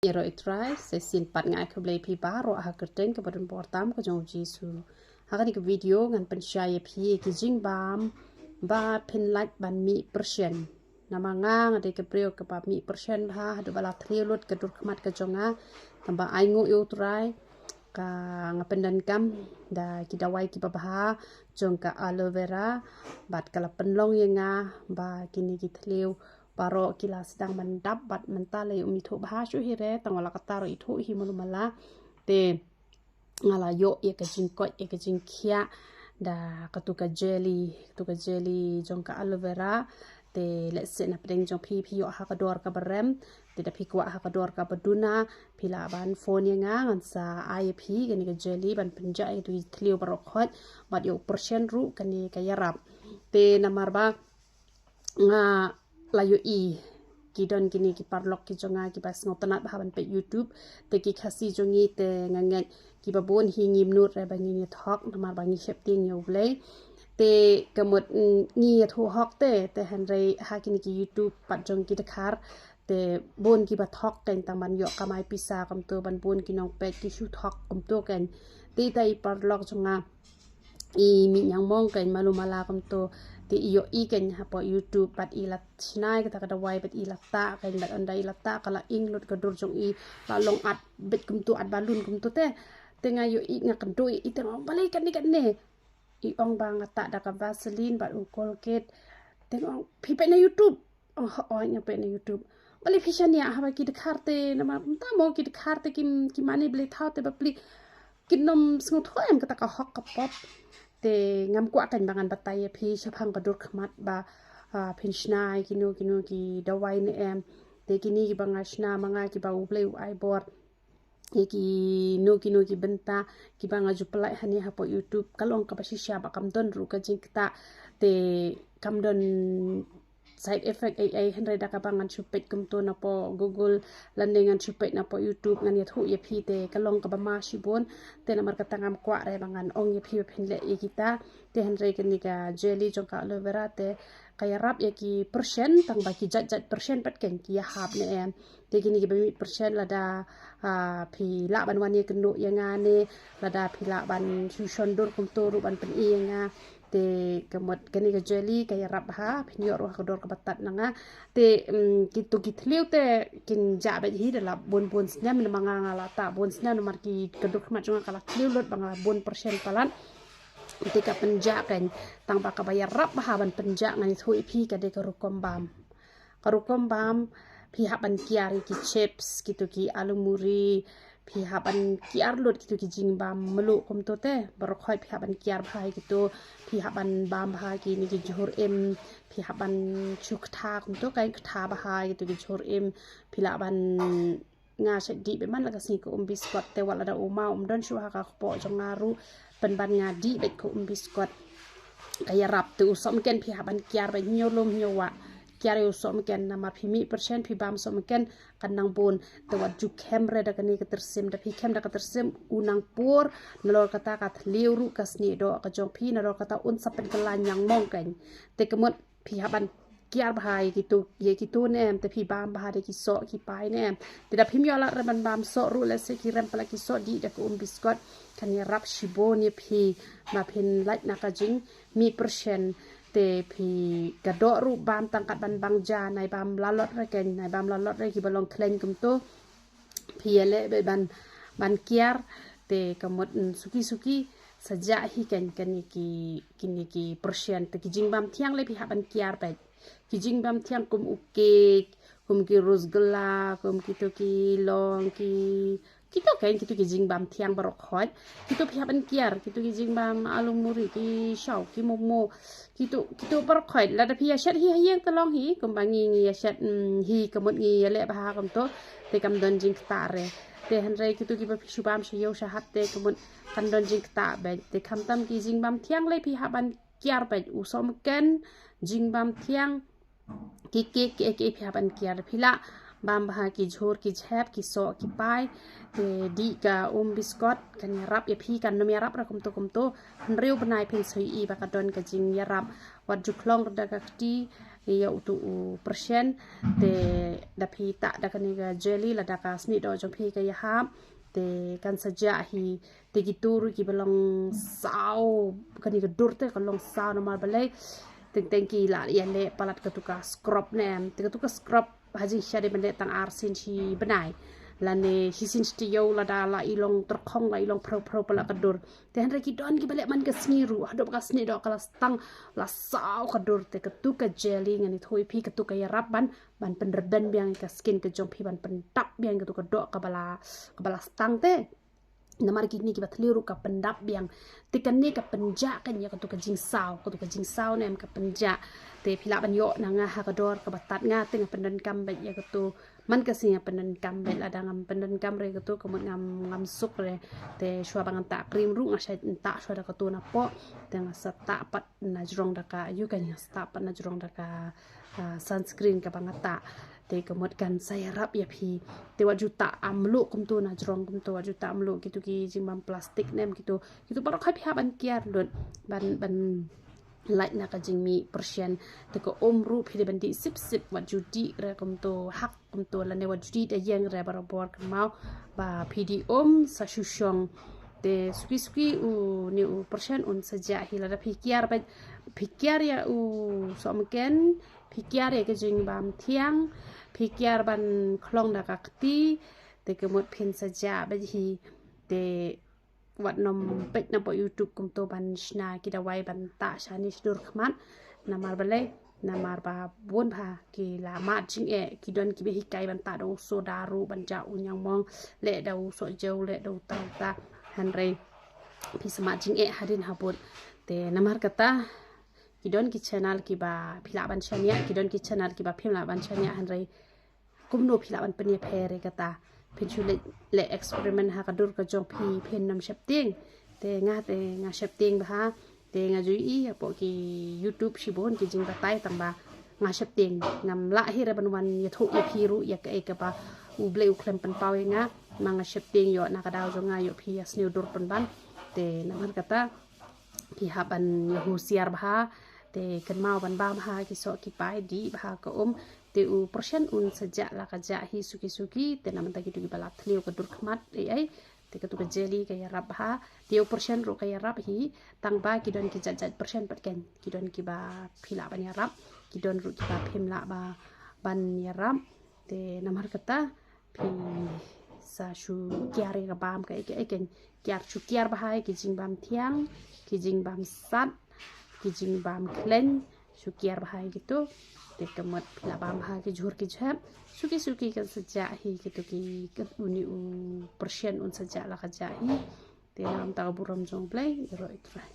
Iro itrai sesin pat ngai ke blai pi baro ha kerteng ke badan portam ke jong jisu ha ka di video ngan pensyaya pi ki jing bam ba pen light ban mi persen nama ngang ade ke prio ke ba mi persen ha do bala trilut ke dur kmat ke jonga tambah aingu yo trai ka ngapendan kam da kita wai ki babaha jong ka aloe vera bat kala penlong yenga ba kini ki tliu paro kila sedang mendap bat mentale umi thu bahas syu hire tangala kataro itu hi mulumala te ngala yo ye ka jingkot ye ka jingkia da katuka jelly jong ka aloe vera te let's say na pedeng jong pi yo ha ka dor ka barem te da pi kwa ha ka dor ka baduna pila ban phone ye nga ngan sa ip gani ka jelly ban penja e tu tliu baro khot bat yo persen ru kani ka yarap te namar ba nga layu i kidon kini ki parlok ki jonga ki pas ngotanat bahaban pe YouTube te ki khasi jongi te ngangat ki babon hi ngim nut re bangi ni thok namar bangi shep ting yo blei te kamut ngi thu hok te hanre ha kini ki YouTube pat jong ki dekhar te bon ki ba thok ken tang ban yo kamai pisa kam to ban bon ki nong pe ki shu thok kam to ken te tai parlok jonga i mi nyang mong ken malu mala kam to ti iyo i ken ha po YouTube pat i lat snai kata kada wai pat i lata ken lat andai lata kala ing lut kadur jong i la long at bet kum tu at balun kum tu te tenga yo i ngakan do i tengok balai kan ni kan ne i ong bang ngata da ka vaseline bat u colgate tengok pi pe na YouTube oh nya pe na YouTube bali fishan ya ha ki dekhar te nama ta mo ki dekhar te ki mani beli thau te bapli kinom sngu thoem kata ka hok ka pop te ngam kwa kan bangan batai pi chapang ka dur khmat ba pinshnai kino ki dawai ne em te kini ki bangashna manga ki ba uble ai bor ki no ki benta ki banga juplai hani ha po YouTube kalong ka basisya ba kam don ru ka jingta te kam don side effect ai henre da ka bangan chupet kum to na po Google landingan chupet na po YouTube ngan ya thu ye phi te kalong ka ba ma shibon te na mar ka tangam kwa re bangan ong ye phi phinle ye kita te henre ken ni ka jelly jong ka aloe vera te kaya rap ye ki persen tang ba ki jat persen pat ken ki ya hab ne em te kini ki ba persen la da phi la ban wan ye kenu ye nga ne la da phi la ban shu shon dur kum to ru ban pen i nga te kamot kani ka jelly kaya rap ha pinyo ro ka dor ka batat nanga te kitu kitliu te kin jabe hi de la bon snya min manga ngala ta bon snya no mar ki keduk ma junga kala kliu lot banga bon persen palan ketika penja kan tang ba ka bayar rap ha ban penja ngani thui pi ka de ka rukom bam pi haban kiari ki chips gitu ki alu muri pi haban kiar lot gitu ki jing bam melu kom to te barokhoi pi haban kiar bhai gitu pi haban bam bhai ki ni ki johor em pi haban chuk tha kom to kai tha bhai gitu ki johor em pi la ban nga di be man la ka si ko biskot te wala da uma don shu ha ka po jong ngaru pen ban nga di be ko biskot kaya rap tu som ken pi haban kiar be nyolom nyowa kiar yo som ken nama pi mi persen pi bam som ken kanang bon te wat ju kamera da kani ka tersim da pi kem da ka tersim unang por nalor kata ka liuru kasni do ka jong pi nalor kata un sapen kelanyang mong ken te kemut pi haban kiar bahai gitu ye gitu nem te pi bam bahai ki so ki pai nem te da pi mi ala reban bam so ru le se ki rem pala ki so di da ko biskot kan ya rap shibon ye pi ma pin lait na ka jing mi persen te pi gado ru bam tangkat ban bang ja nai bam lalot re ken nai bam lalot re ki balong klen kum to pi ele be ban kiar te kamot suki saja hi ken kini ki persen te ki jing bam thiang le pi haban kiar pe ki jing bam thiang kum ukek kum ki rosgula kum ki to ki long ki kita kain kita ki jing bam thiang barok khoj kita pi haban kiar kita ki jing bam alu muri ki shau ki momo kita barok khoj la da pi ya shat hi yang talong hi kum bangi ngi ya shat hi kamot ngi ya le ba kam to te kam don jing ta re te han re kita ki ba pi shubam shayo shahat te kamot kan don jing ta be te kam tam ki jing bam thiang le pi haban kiar be u som ken jing bam thiang ki pi haban kiar phila bam bha ki jhor ki jhep ki so ki pai te di ka biskot kan yarap ya phi kan nom yarap ra kum to riu banai phin soi i ba ka don ka jing yarap wat ju khlong da ka ti ya utu persen te dapi tak da kaniga jelly la da ka sni do jong phi ka ya hap te kan saja hi te gituru ki belong sao kaniga durte kalong sao na mal balai teng ki la ya le palat ka tuka scrub nem te ka tuka scrub haji shade bende tang arsin chi benai lane hisin stiyo la da la ilong terkong la ilong pro pala kadur te han ki don ki balik man ka sniru ado ka sni do kala stang la sao kadur te ketuka jelly ngani thoi pi ketuka ya rabban ban penderben biang ka skin ke jong pi ban pentap biang ketuka do ka bala stang te namar kini ki batliru ka pendap biang tikan ni ka penja kan ya ketuka jing sao nem ka penja te pila ban yo nanga ha ka dor ka batat nga te nga penden kam ba ya ketu man kasi nga penden kam bel ada ngam penden kam re ketu kemut ngam suk re te shwa bangan ta krim ru nga shay ta shwa da ketu na po te nga sa ta pat na jrong da ka yu kan ya sta pat na jrong da ka sunscreen ka bangata te kemut kan saya rap ya pi te wajuta amlu kum tu na jrong kum tu wajuta amlu gitu ki jimbam plastik nem gitu parok hai pi ban kiar don ban like na ka jingmi persian te ko omru phi de bandi sip wajudi re kum tu hak kum tu la ne wajudi de yang re barabor kemau ba pdi sa shushong te suki u ni u persian un saja hilada phikiar ya u somken phikiar ya ke jingbam thiang phikiar ban klong da ka kti te kemut phin saja ba hi te wat nom pek na po YouTube kum to ban shna kita wai ban ta shani dur khmat namar balai namar ba bon pha ki la ma jing e ki don ki be hikai ban ta do so daru ban ja unyang mong le da so jau le do ta han re pi sama jing e hadin habut te namar kata ki don ki channel ki ba phila ban chania ki don ki channel ki ba phimla ban chania han re kum no phila ban penia phere kata pinchu le experiment ha kadur ka jong pen nam shapting te nga shapting ba te nga jui po ki YouTube shibon ki jing batai tang ba nga shapting ngam la hi ra ban wan ya thu ya phiru ya ka ba u ble u klem pan pawe nga nga shapting yo na ka daw jo nga yo phi ya snew dur pan ban te namar kata ki ha ban ya husiar ba te kan mau ban ba ha ki so ki pai di ba ka te u persen un sejak la ka ja hi suki te naman ta gitu balat liu ka dur khmat ai te ka tu ka jelly ka ya rab ha te u persen ro ka ya rab hi tang ba ki don ki jat persen pat ken ki don ki ba phila ban ya rab ki don ru ki ba phimla ba ban ya rab te namar kata phi sa shu kiare ka bam ka ken kiar shu kiar ba hai ki jing bam thiang ki jing bam sat ki jing bam klen shu kiar ba hai gitu te kemut pila bam ha ki jhur ki jhap suki kan sejak hi gitu ki uni u persen un sejak la ka ja hi te nam ta buram jong play ro itrai